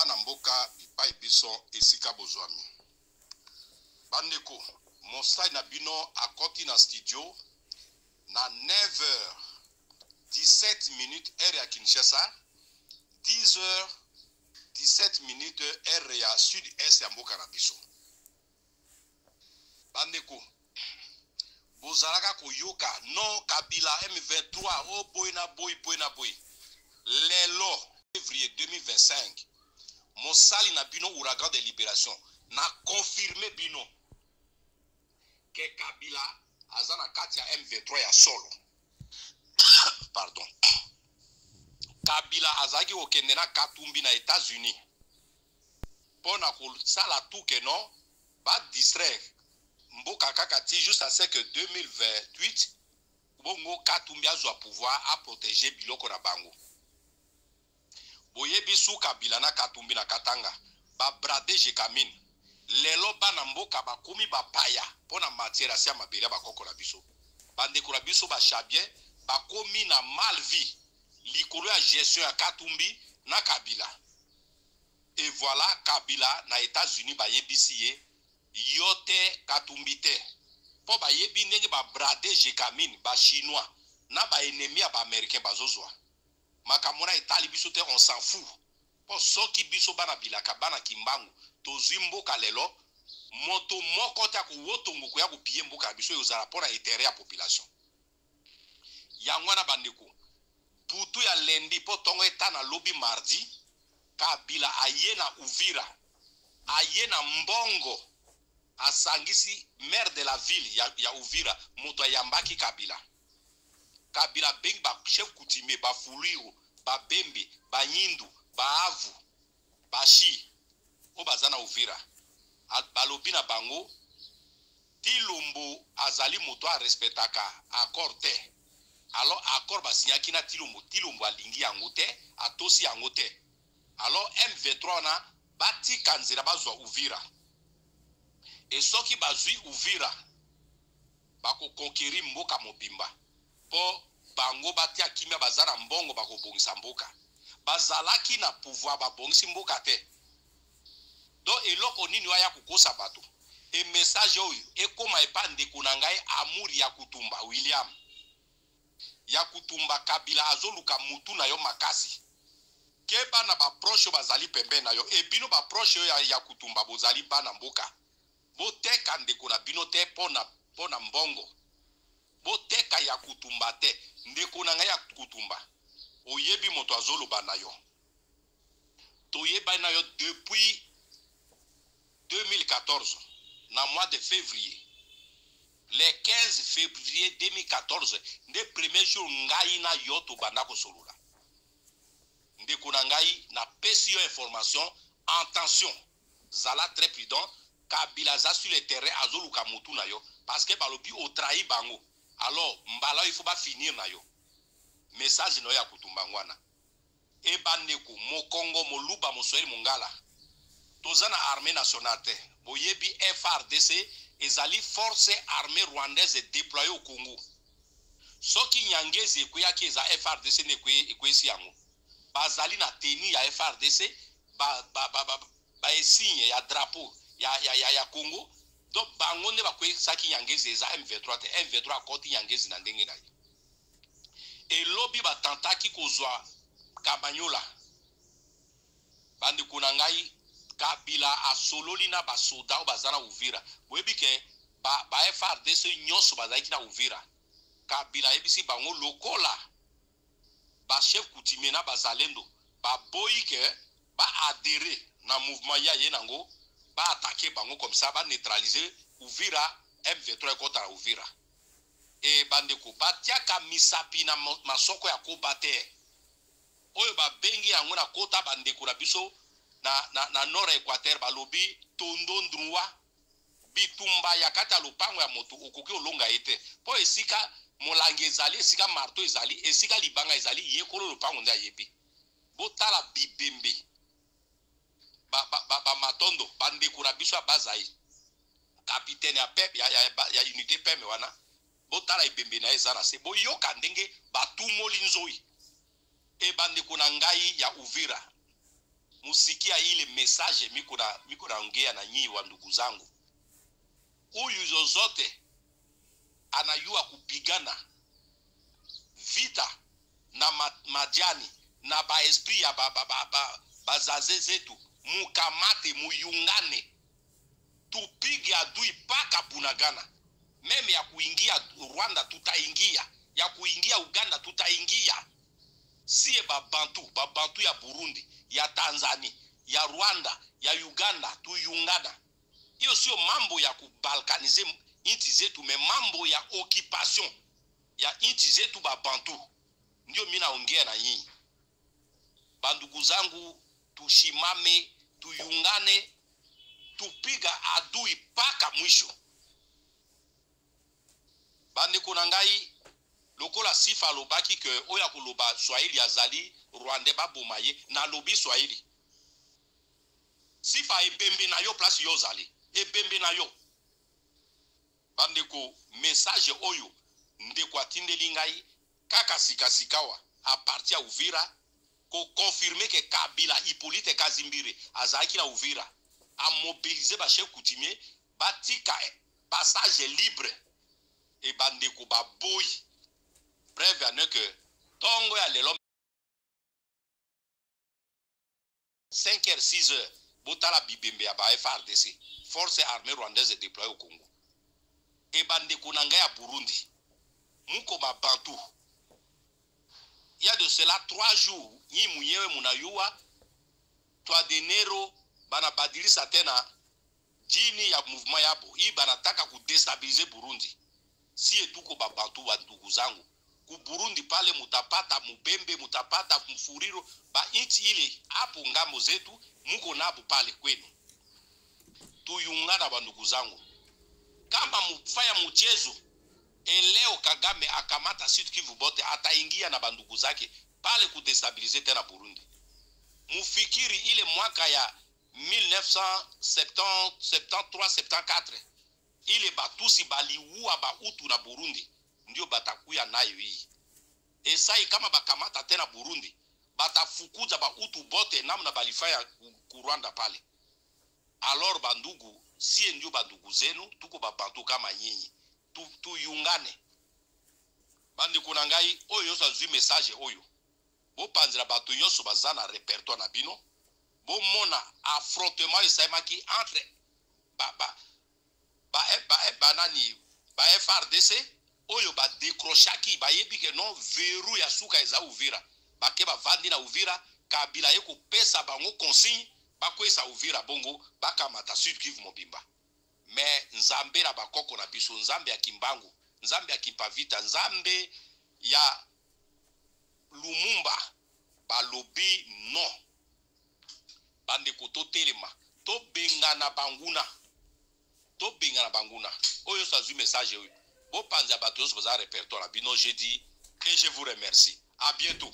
bana mboka bipai biso esika bozwami. Bandeko, mosai na bino akoti na studio na 9h 17 minutes heure ya Kinshasa, 10h 17 minutes heure ya sud-est ya mboka na biso. Bandeko, bozalaka koyoka non Kabila M23 o boy na boy. Lelo février 2025, mosali na bino ouragan de libération na confirmé bino que Kabila azana kati ya M23 ya solo. Pardon. Kabila azaki okende na Katumbi na États-Unis. Pona ko sala tout que non ba distraire mboka kakati jusqu'à ce que 2028 bongo Katumbi azwa pouvoir à protéger biloko na bango. Boyebi sou Kabila na Katumbi na Katanga ba brade Jekamine lelo bana mboka bakomi bapaya pona matière sia mabele bakokola biso bandekola biso ba chabien bakomi na malvi likolo ya gestion ya Katumbi na Kabila. Et voilà Kabila na États-Unis ba yebisi yote Katumbi te po ba yebi ndenge ba brade Jekamine ba chinois na ba ennemi ya ba américain bazozwa makamona etali biso te, on s'en fout. Po soki biso bana bilaka bana kimbangu tozwi mboka lelo moto moko ta ko wotongo ko ya ko piye mboka biso yozala pona etere ya population yangwana bandeko putu ya lendi po tongo etana lobi mardi Kabila aye na Uvira aye na Mbongo asangisi maire de la ville ya Uvira moto yambaki Kabila beng ba chef coutumier ba Fuliro ba Bembe ba Nyindu ba Avu ba Shi o bazana Uvira balobi na bango Tilombo azali moto a respectaka accord te. Alors accord ba signaki na Tilombo alingi yango te atosi yango te. Alors M23 na bati kanzira bazwa Uvira. Et soki bazwi Uvira bako conquérir mboka mobimba po bango bati akimia bazara Mbongo bako bongisa mboka bazalaki na pouvoir babongisi mboka te. Donc eloko nini waya kukosa bato e message oyo ekoma epande kunangai amour ya Kutumba William ya Kutumba Kabila azoluka mutu na yo makasi keba na ba proche bazali pembe na yo e bino ba proche ya Kutumba bozali bana mboka boteka ndeko na bino te pona Mbongo boteka ya Kutumba te ndeko na ngai ya Kutumba oyebi moto azoloba na yo toyeba na yo depuis 2014 na mois de février le 15 février 2014 nde premier jour ngai na yo to banda ko solola ndeko na ngai na pesi yo information attention zala très prudent Kabila za sur le terrain azoluka mutu na yo parce que balobi o trahi bango. Alors mbala il faut pas finir na yo message no ya Kutumba ngwana e bandeko mo Congo mo luba mo Swahili mongala tozana armée nationale te boyebi FRDC ezali force armée rwandaise déployée au Congo soki nyangezi ekuyaki eza FRDC ne ekwesi yango bazali na tenue ya FRDC ba signe ya drapeau ya Congo. Donc bango ne bakwesaki nyangezi eza M23 te M23 akoti nyangezi na ndenge na ye e lobi batantaki kozwa Kabanyola bandeko na ngai Kabila asololi na basoda bazana Uvira boyebi ke ba FRDC nyonso bazaki na Uvira Kabila ebisi bango lokola ba chef coutumier na bazalendo ba boyi ke ba adhérer na mouvement ya yenango ba attaquer bango comme ça ba neutraliser Uvira M23 kota Uvira e bandeko batiaka misapi na masoko ya kobate oyo ba bengi yango na kota bandeko na biso na nord Équateur balobi tondo ndruwa bitumba ya kata lopango ya moto okoki olonga ete po esika molangi ezali esika marto ezali esika libanga ezali yekolo lopango nda yebi botala bibembe ba matondo bandeko na biso bazai capitaine ya pep ya unité pep wana botala ibembe na ezana se boyoka ndenge batumoli nzoi e bandeko na ngai ya Uvira musikia ile message miko naongea na nyinyi wa ndugu zangu. Huyu zozote anayua kupigana vita na majani na ba esprit ya bazaze zetu, mukamate muyungane, tupige adui paka Bunagana. Meme ya kuingia Rwanda tutaingia, ya kuingia Uganda tutaingia. Siye babantu ya Burundi, ya Tanzania, ya Rwanda, ya Uganda tuyungana. Hiyo sio mambo ya kubalkanize inchi zetu, me mambo ya occupation ya inchi zetu babantu. Ndio mimi naongea na nyinyi. Bandugu zangu, tushimame, tuyungane, tupiga adui paka mwisho. Bande kunangai lokola sifa lobaki ke oya kuloba Swahili azali Rwanda babomaye na lobi Swahili. Sifa ebembe na yo place yo zali. Ebembe na yo. Bande ko message oyo ndeko atindeli ngai kaka sikasikawa a partir ya Uvira ko confirmer que Kabila Hippolyte Kazimbire azaki na Uvira a mobiliser ba chef coutumier batika passage libre et bande ko ba boy preuve que tongo ya lelo 5h 6h botala bibembe ya ba FARDC force armée rwandaise déployée au Congo et bande ko nanga ya Burundi muko ba bantu. Il y a de cela 3 jours, ni mwenyewe munayua 3 de Nero bana badilisa tena jini ya mouvement yabo. Hii banataka kudestabilize Burundi. Si etuko babantu wa ndugu zangu. Ku Burundi pale mutapata Mubembe, mutapata Mfuriro, ba inchi ile hapo ngambo zetu muko nabo pale kwenu. Tuyungana ba ndugu zangu. Kama mufanya mchezo leo Kagame akamata Sud Kivu bote ataingia na bandugu zake pale kudestabilize tena Burundi. Mufikiri ile mwaka ya 1973-74 ile batusi baliua ba Utu na Burundi ndio batakuya nayo hii. Esai kama bakamata tena Burundi batafukuza ba Utu bote namna balifanya ku Rwanda pale. Alors bandugu, si ndio bandugu zenu tuko babantu kama nyinyi. Tuyungane. Bandi kunangai oyo sa zui message oyo. Bo panzira batu nyonso bazana repertoire na bino. Bo mona affrontement esaimaki entre ba FARDC oyo ba décrochaki ba yebi ke non verrou ya suka eza Uvira. Ba ke ba vandi na Uvira Kabila yeko pesa bango consigne ba kwesa Uvira bongo bakamata Sud Kivu Mobimba. Mais nzambe na bakoko na biso, nzambe ya Kimbangu, nzambe ya Kipavita, nzambe ya Lumumba balobi non. Bande koto telema to bengana banguna, to bengana banguna. Oyo sa zui message oyo bo panza bato yo so za répertoire bino. Je dis et je vous remercie. À bientôt.